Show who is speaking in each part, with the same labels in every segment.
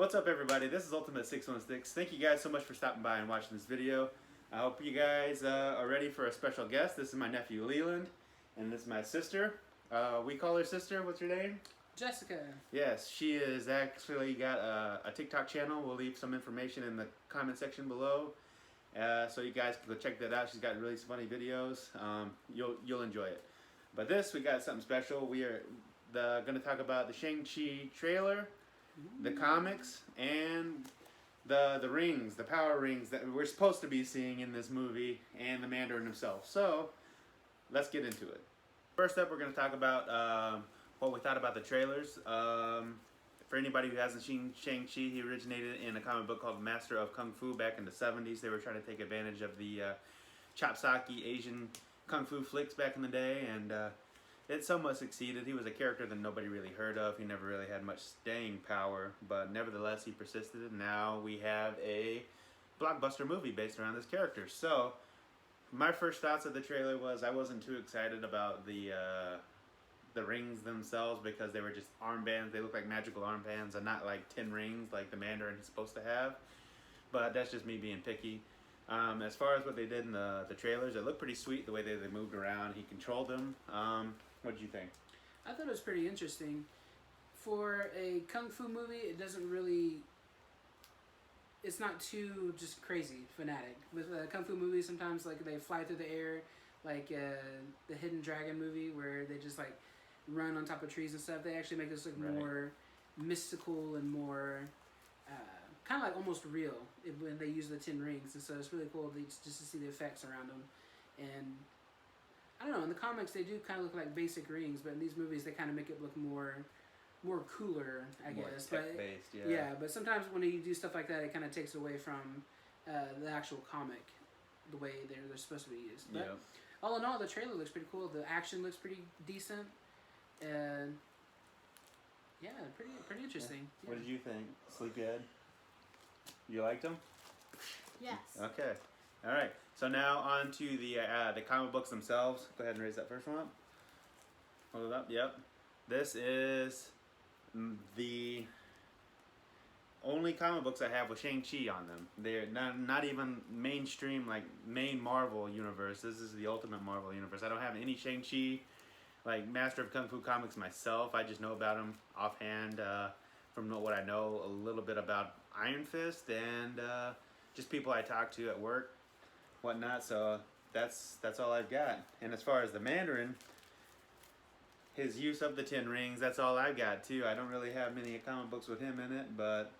Speaker 1: What's up, everybody? This is Ultimate 616. Thank you guys so much for stopping by and watching this video. I hope you guys are ready for a special guest. This is my nephew Leland, and this is my sister. We call her sister. What's your name?
Speaker 2: Jesseca.
Speaker 1: Yes, she is actually got a TikTok channel. We'll leave some information in the comment section below, so you guys can go check that out. She's got really funny videos. You'll enjoy it. But we got something special. We are going to talk about the Shang-Chi trailer, the comics, and the rings, the power rings that we're supposed to be seeing in this movie, and the Mandarin himself. So let's get into it. First up, we're going to talk about what we thought about the trailers. For anybody who hasn't seen Shang-Chi, he originated in a comic book called Master of Kung Fu back in the 70s. They were trying to take advantage of the chopsaki Asian Kung Fu flicks back in the day, and it somewhat succeeded. He was a character that nobody really heard of. He never really had much staying power, but nevertheless he persisted, and now we have a blockbuster movie based around this character. So my first thoughts of the trailer was I wasn't too excited about the rings themselves, because they were just armbands. They look like magical armbands and not like 10 rings like the Mandarin is supposed to have. But that's just me being picky. As far as what they did in the trailers, it looked pretty sweet the way they moved around. He controlled them. What did you think?
Speaker 2: I thought it was pretty interesting. For a Kung Fu movie, it doesn't really... It's not too just crazy, fanatic. With Kung Fu movies, sometimes like they fly through the air, like the Hidden Dragon movie, where they just like run on top of trees and stuff. They actually make this look more mystical and more kind of like almost real when they use the 10 rings. And so it's really cool just to see the effects around them. And I don't know, in the comics they do kind of look like basic rings, but in these movies they kind of make it look more cooler, I guess.
Speaker 1: More tech-based, yeah.
Speaker 2: Yeah, but sometimes when you do stuff like that, it kind of takes away from the actual comic, the way they're supposed to be used. But all in all, the trailer looks pretty cool. The action looks pretty decent, and yeah, pretty interesting.
Speaker 1: Yeah. What did you think, Sleepyhead? You liked them?
Speaker 3: Yes.
Speaker 1: Okay. All right. So now on to the comic books themselves. Go ahead and raise that first one up. Hold it up. Yep. This is the only comic books I have with Shang-Chi on them. They're not even mainstream, like main Marvel universe. This is the ultimate Marvel universe. I don't have any Shang-Chi, like Master of Kung Fu comics myself. I just know about them offhand from what I know a little bit about Iron Fist and just people I talk to at work, whatnot. So that's all I've got. And as far as the Mandarin, his use of the 10 rings, that's all I've got too. I don't really have many comic books with him in it, but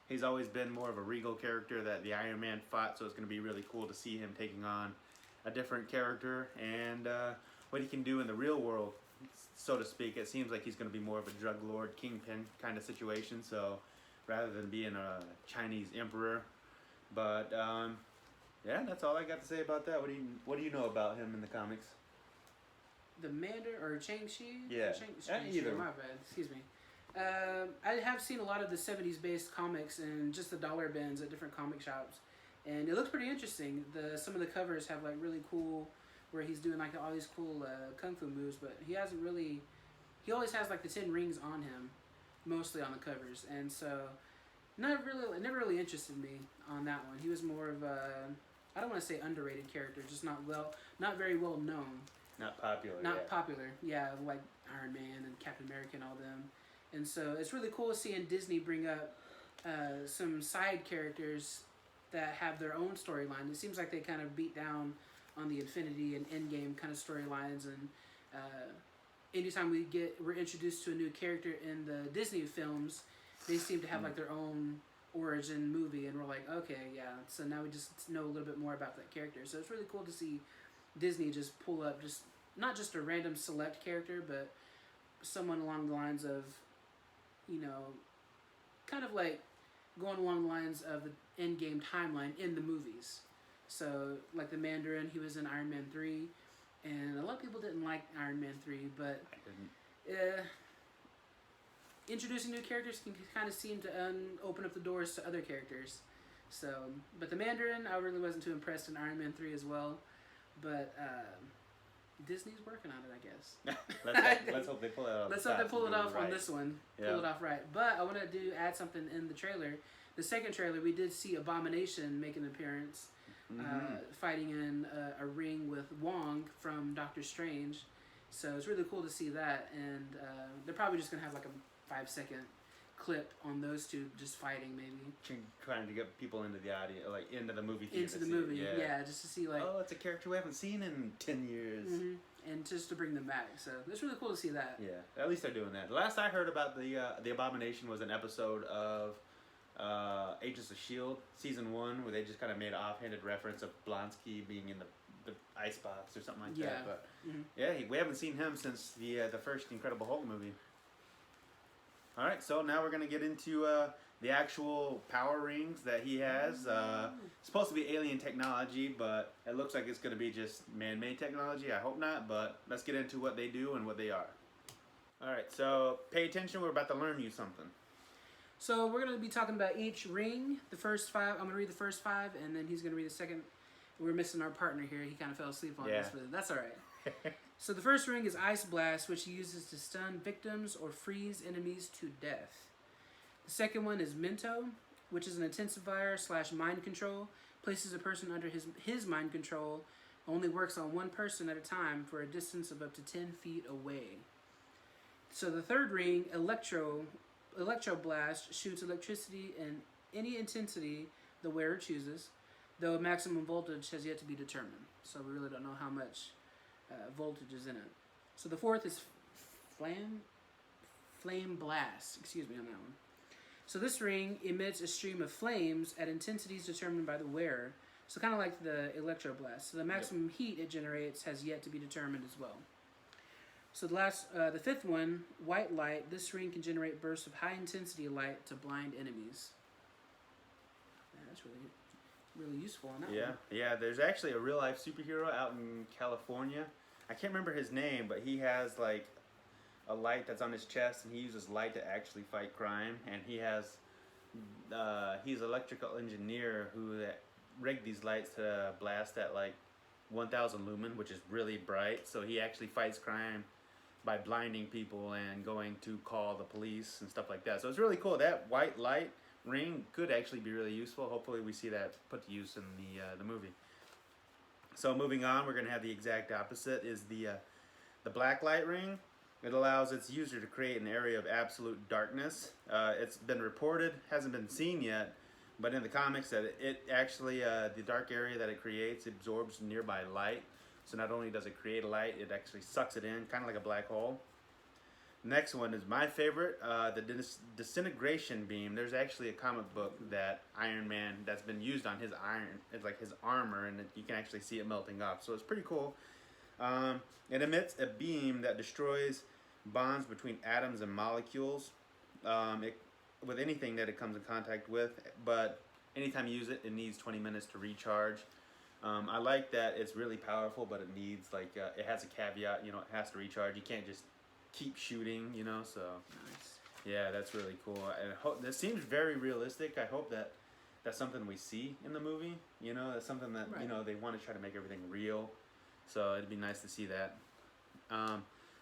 Speaker 1: he's always been more of a regal character that the Iron Man fought, so it's going to be really cool to see him taking on a different character and what he can do in the real world, so to speak. It seems like he's going to be more of a drug lord, kingpin kind of situation, so rather than being a Chinese emperor. But yeah, that's all I got to say about that. What do you know about him in the comics?
Speaker 2: The Mandarin or Shang-Chi?
Speaker 1: Yeah,
Speaker 2: either. My bad. Excuse me. I have seen a lot of the 70s based comics and just the dollar bins at different comic shops, and it looks pretty interesting. Some of the covers have like really cool, where he's doing like all these cool kung fu moves, but he hasn't really. He always has like the 10 rings on him, mostly on the covers, and so it never really interested me on that one. He was more of a, I don't want to say underrated character, just not very well known.
Speaker 1: Not popular.
Speaker 2: Not popular, yeah, like Iron Man and Captain America and all them. And so it's really cool seeing Disney bring up some side characters that have their own storyline. It seems like they kind of beat down on the Infinity and Endgame kind of storylines, and anytime we're introduced to a new character in the Disney films, they seem to have like their own origin movie, and we're like, okay, yeah, so now we just know a little bit more about that character. So it's really cool to see Disney just pull up not just a random select character, but someone along the lines of, kind of like going along the lines of the Endgame timeline in the movies. So like the Mandarin, he was in Iron Man 3, and a lot of people didn't like Iron Man 3, but
Speaker 1: I didn't.
Speaker 2: Introducing new characters can kind of seem to open up the doors to other characters. So, but the Mandarin, I really wasn't too impressed in Iron Man 3 as well. But Disney's working on it, I guess.
Speaker 1: let's hope they pull it off.
Speaker 2: Let's hope they pull it off
Speaker 1: right.
Speaker 2: on this one.
Speaker 1: Yeah.
Speaker 2: Pull it off right. But I want to add something in the trailer. The second trailer, we did see Abomination make an appearance, fighting in a ring with Wong from Doctor Strange. So it's really cool to see that. And they're probably just going to have like a 5-second clip on those two just fighting, maybe.
Speaker 1: Trying to get people into the audio, like into the movie theater.
Speaker 2: Into the movie, yeah, just to see like.
Speaker 1: Oh, it's a character we haven't seen in 10 years.
Speaker 2: And just to bring them back, so it's really cool to see that.
Speaker 1: Yeah, at least they're doing that. The last I heard about the Abomination was an episode of Agents of S.H.I.E.L.D. Season 1, where they just kind of made an offhanded reference of Blonsky being in the icebox or something like that. But we haven't seen him since the first Incredible Hulk movie. All right, so now we're gonna get into the actual power rings that he has. It's supposed to be alien technology, but it looks like it's gonna be just man-made technology. I hope not, but let's get into what they do and what they are. All right, so pay attention. We're about to learn you something.
Speaker 2: So we're going to be talking about each ring, the first 5. I'm going to read the first 5, and then he's going to read the second. We're missing our partner here. He kind of fell asleep on this, but that's all right. So the first ring is Ice Blast, which he uses to stun victims or freeze enemies to death. The second one is Mento, which is an intensifier / mind control. Places a person under his mind control. Only works on one person at a time for a distance of up to 10 feet away. So the third ring, Electro Blast, shoots electricity in any intensity the wearer chooses, though maximum voltage has yet to be determined. So we really don't know how much voltage is in it. So the fourth is Flame Blast. Excuse me on that one. So this ring emits a stream of flames at intensities determined by the wearer. So kind of like the Electro Blast. So the maximum heat it generates has yet to be determined as well. So the fifth one, White Light. This ring can generate bursts of high intensity light to blind enemies. Man, that's really useful on that one.
Speaker 1: Yeah. There's actually a real life superhero out in California. I can't remember his name, but he has like a light that's on his chest, and he uses light to actually fight crime. And he's an electrical engineer who rigged these lights to blast at like 1,000 lumen, which is really bright. So he actually fights crime by blinding people and going to call the police and stuff like that. So it's really cool. That white light ring could actually be really useful. Hopefully we see that put to use in the movie. So moving on, we're going to have the exact opposite is the black light ring. It allows its user to create an area of absolute darkness. It's been reported, hasn't been seen yet, but in the comics that it actually, the dark area that it creates absorbs nearby light. So not only does it create a light, it actually sucks it in, kind of like a black hole. Next one is my favorite, the disintegration beam. There's actually a comic book that Iron Man that's been used on his iron. It's like his armor, and you can actually see it melting off. So it's pretty cool. It emits a beam that destroys bonds between atoms and molecules with anything that it comes in contact with. But anytime you use it, it needs 20 minutes to recharge. I like that it's really powerful, but it needs it has a caveat. You know, it has to recharge. You can't just keep shooting. You know, so
Speaker 2: Nice.
Speaker 1: yeah, that's really cool. And this seems very realistic. I hope that that's something we see in the movie. You know, that's something that
Speaker 2: Right.
Speaker 1: they want to try to make everything real. So it'd be nice to see that.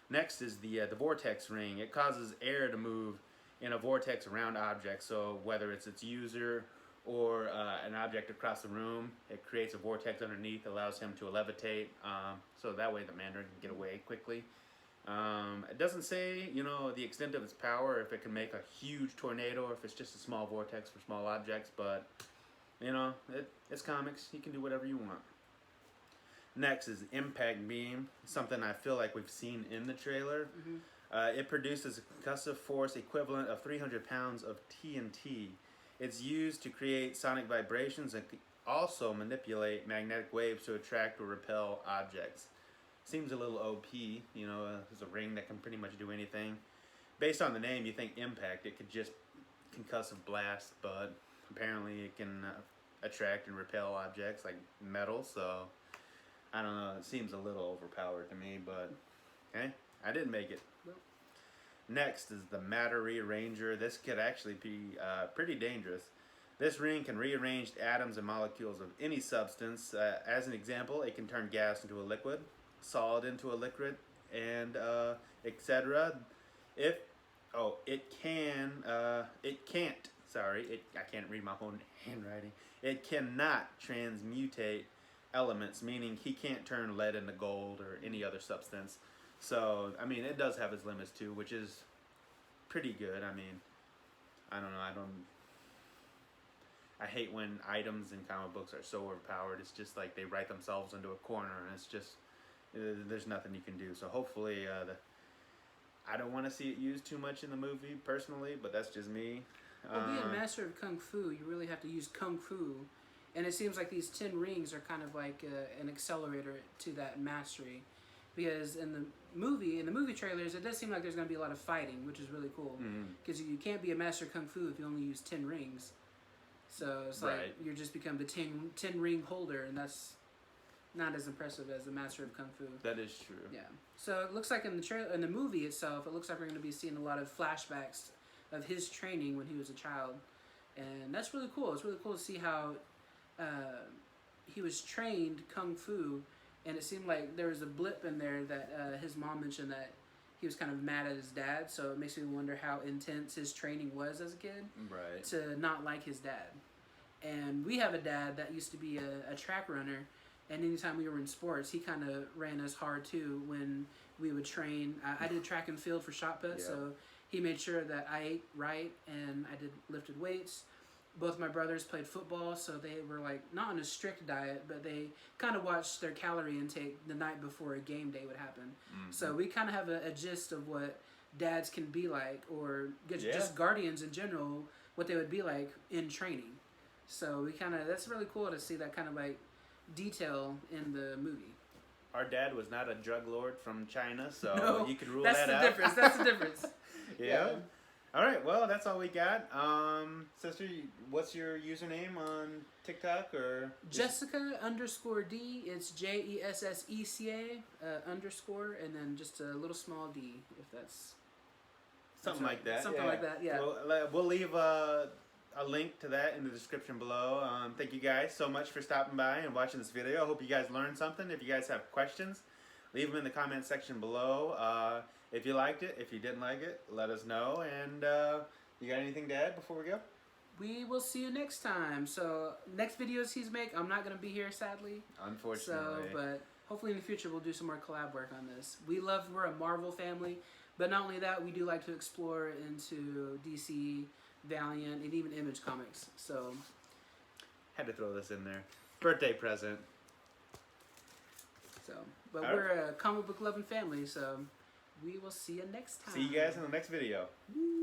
Speaker 1: Next is the vortex ring. It causes air to move in a vortex around objects. So whether it's its user or an object across the room, it creates a vortex underneath, allows him to levitate. So that way the Mandarin can get away quickly. It doesn't say, the extent of its power, if it can make a huge tornado or if it's just a small vortex for small objects, but, it's comics. You can do whatever you want. Next is impact beam, something I feel like we've seen in the trailer. It produces a concussive force equivalent of 300 pounds of TNT. It's used to create sonic vibrations and also manipulate magnetic waves to attract or repel objects. Seems a little OP, there's a ring that can pretty much do anything. Based on the name, you think impact, it could just concussive blast, but apparently it can attract and repel objects like metal, so I don't know, it seems a little overpowered to me, but okay, I didn't make it.
Speaker 2: Well.
Speaker 1: Next is the matter rearranger. This could actually be pretty dangerous. This ring can rearrange atoms and molecules of any substance. As an example, it can turn gas into a liquid. solid into a liquid, and etc. If it can't. Sorry, I can't read my own handwriting. It cannot transmutate elements, meaning he can't turn lead into gold or any other substance. So I mean, it does have its limits too, which is pretty good. I mean, I don't know. I hate when items in comic books are so overpowered. It's just like they write themselves into a corner, and it's just there's nothing you can do. So hopefully, I don't want to see it used too much in the movie personally, but that's just me.
Speaker 2: Well, being a master of kung fu, you really have to use kung fu, and it seems like these 10 rings are kind of like an accelerator to that mastery, because in the movie trailers, it does seem like there's going to be a lot of fighting, which is really cool, because you can't be a master of kung fu if you only use 10 rings. So it's like you just become the 10 ring holder, and that's not as impressive as the master of kung fu.
Speaker 1: That is true.
Speaker 2: Yeah. So it looks like in the movie itself, it looks like we're going to be seeing a lot of flashbacks of his training when he was a child, and that's really cool. It's really cool to see how he was trained kung fu, and it seemed like there was a blip in there that his mom mentioned that he was kind of mad at his dad, so it makes me wonder how intense his training was as a kid to not like his dad. And we have a dad that used to be a track runner, and anytime we were in sports, he kind of ran us hard too when we would train. I did track and field for shot put, so he made sure that I ate right and I did lifted weights. Both my brothers played football, so they were like not on a strict diet, but they kind of watched their calorie intake the night before a game day would happen. So we kind of have a gist of what dads can be like, or just guardians in general, what they would be like in training. So that's really cool to see that kind of like detail in the movie.
Speaker 1: Our dad was not a drug lord from China, so
Speaker 2: no,
Speaker 1: you could rule that out.
Speaker 2: That's the difference.
Speaker 1: Yeah. All right. Well, that's all we got. Sister, what's your username on TikTok or?
Speaker 2: Jesseca_D. It's JESSECA _ and then just a little small D, if that's
Speaker 1: something like that.
Speaker 2: Something like that. Yeah.
Speaker 1: We'll leave a link to that in the description below. Thank you guys so much for stopping by and watching this video. I hope you guys learned something. If you guys have questions, leave them in the comment section below. If you liked it, if you didn't like it, let us know. And you got anything to add before we go?
Speaker 2: We will see you next time. So next videos he's make, I'm not going to be here, sadly.
Speaker 1: Unfortunately.
Speaker 2: But hopefully in the future we'll do some more collab work on this. We're a Marvel family, but not only that, we do like to explore into DC, Valiant, and even Image Comics. So
Speaker 1: had to throw this in there. Birthday present.
Speaker 2: But we're a comic book loving family, so we will see you next time.
Speaker 1: See you guys in the next video.
Speaker 2: Woo.